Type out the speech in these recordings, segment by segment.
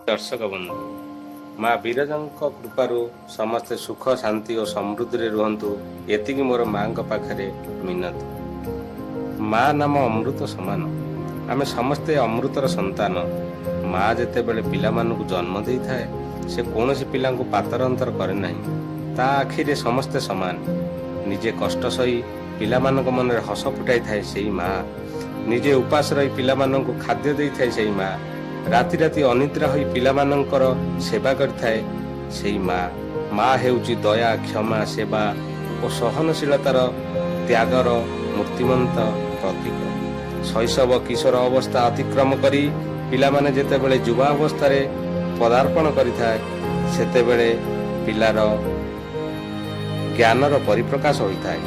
ଦର୍ଶକ ବନ୍ଧୁ, ମା ବିରଜାଙ୍କ କୃପାରୁ ସମସ୍ତେ ସୁଖ ଶାନ୍ତି ଓ ସମୃଦ୍ଧିରେ ରୁହନ୍ତୁ, ଏତିକି ମୋର ମାଙ୍କ ପାଖରେ ମିନତି। ମା ନାମ ଅମୃତ ସମାନ। ଆମେ ସମସ୍ତେ ଅମୃତର ସନ୍ତାନ। ମା ଯେତେବେଳେ ପିଲାମାନଙ୍କୁ ଜନ୍ମ ଦେଇଥାଏ, ସେ କୌଣସି ପିଲାଙ୍କୁ ପାତର ଅନ୍ତର କରେ ନାହିଁ। ତା ଆଖିରେ ସମସ୍ତେ ସମାନ। ନିଜେ କଷ୍ଟ ସହି ପିଲାମାନଙ୍କ ମନରେ ହସ ଫୁଟାଇଥାଏ ସେଇ ମା। ନିଜେ ଉପାସ ରହି ପିଲାମାନଙ୍କୁ ଖାଦ୍ୟ ଦେଇଥାଏ ସେଇ ମା। ରାତି ରାତି ଅନିଦ୍ରା ହୋଇ ପିଲାମାନଙ୍କର ସେବା କରିଥାଏ ସେଇ ମା। ମା ହେଉଛି ଦୟା, କ୍ଷମା, ସେବା ଓ ସହନଶୀଳତାର, ତ୍ୟାଗର ମୂର୍ତ୍ତିମନ୍ତ ପ୍ରତୀକ। ଶୈଶବ କିଶୋର ଅବସ୍ଥା ଅତିକ୍ରମ କରି ପିଲାମାନେ ଯେତେବେଳେ ଯୁବା ଅବସ୍ଥାରେ ପଦାର୍ପଣ କରିଥାଏ, ସେତେବେଳେ ପିଲାର ଜ୍ଞାନର ପରିପ୍ରକାଶ ହୋଇଥାଏ।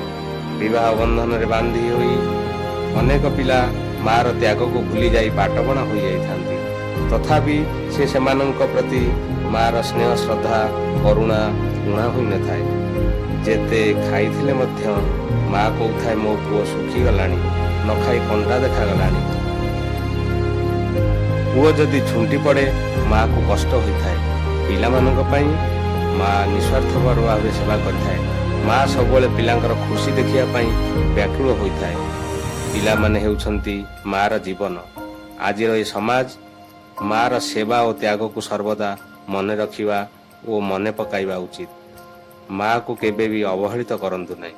ବିବାହ ବନ୍ଧନରେ ବାନ୍ଧି ହୋଇ ଅନେକ ପିଲା ମାର ତ୍ୟାଗକୁ ଭୁଲି ଯାଇ ବାଟବଣା ହୋଇଯାଇଥାନ୍ତି। ତଥାପି ସେ ସେମାନଙ୍କ ପ୍ରତି ମାର ସ୍ନେହ, ଶ୍ରଦ୍ଧା, କରୁଣା ଊଣା ହୋଇନଥାଏ। ଯେତେ ଖାଇଥିଲେ ମଧ୍ୟ ମା କହୁଥାଏ, ମୋ ପୁଅ ଶୁଖିଗଲାଣି, ନ ଖାଇ କଣ୍ଟା ଦେଖାଗଲାଣି। ପୁଅ ଯଦି ଝୁଣ୍ଟି ପଡ଼େ ମାକୁ କଷ୍ଟ ହୋଇଥାଏ। ପିଲାମାନଙ୍କ ପାଇଁ ମା ନିଃସ୍ୱାର୍ଥପର ଭାବେ ସେବା କରିଥାଏ। ମା ସବୁବେଳେ ପିଲାଙ୍କର ଖୁସି ଦେଖିବା ପାଇଁ ବ୍ୟାକୁଳ ହୋଇଥାଏ। ପିଲାମାନେ ହେଉଛନ୍ତି ମାର ଜୀବନ। ଆଜିର ଏ ସମାଜ ମାର ସେବା ଓ ତ୍ୟାଗକୁ ସର୍ବଦା ମନେ ରଖିବା ଓ ମନେ ପକାଇବା ଉଚିତ। ମାକୁ କେବେ ବି ଅବହେଳିତ କରନ୍ତୁ ନାହିଁ।